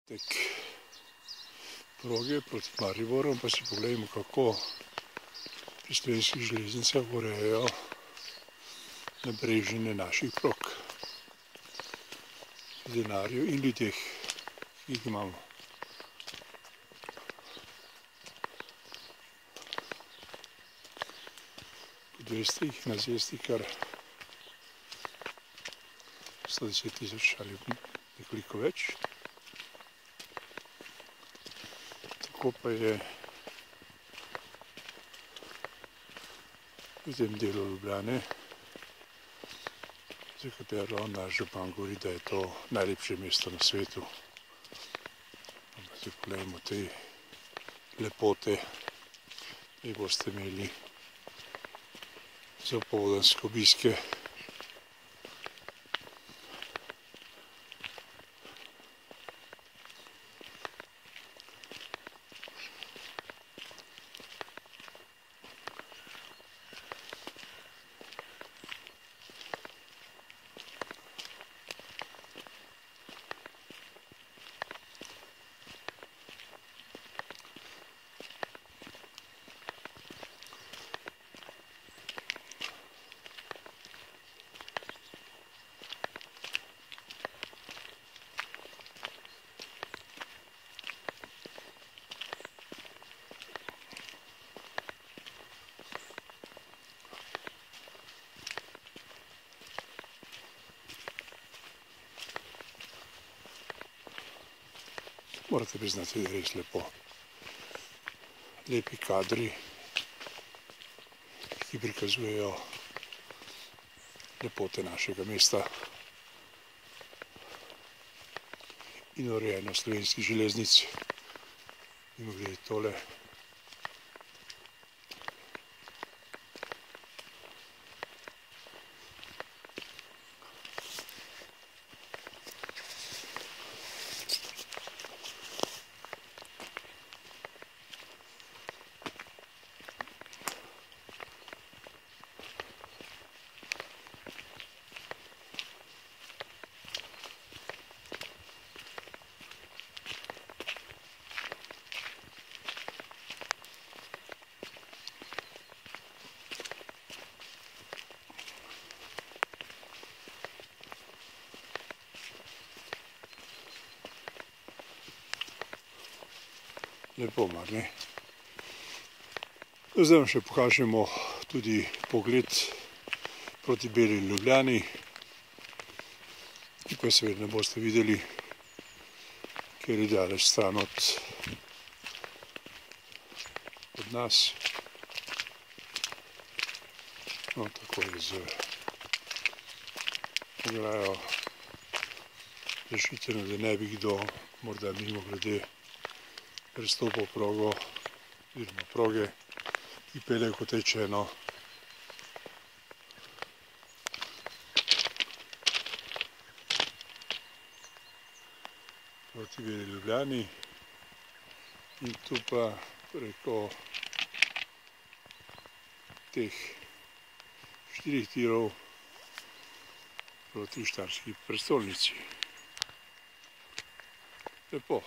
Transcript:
tek proge proti Mariboru, pa si pogledamo, kako pri Slovenskih železnicah urejajo nabreženje naših prog. Denarju in ljudeh, ki jih imamo. Po 200 jih na cesti kar 110 000 ali nekoliko več. Tako pa je v tem delu Ljubljane, za katero naš župan govori, da je to najlepše mesto na svetu. Zdaj pogledajmo te lepote, da jih boste imeli za opoldanske obiske. Morate priznati, da je res lepo. Lepi kadri, ki prikazujejo lepote našega mesta in urejenost slovenskih železnic. Mimogrede tole. Lepo, mar ne? Zdaj vam še pokažemo tudi pogled proti Beli Ljubljani, ki pa seveda ne boste videli, ker je daleč stran od nas. No, tako je z ograjo zaščiteno, da ne bi kdo morda mimogrede prestopil progo oziroma proge, ki peljejo, kot rečeno, proti Beli Ljubljani. In tu pa preko teh 4 tirov proti štajerski prestolnici. Lepo.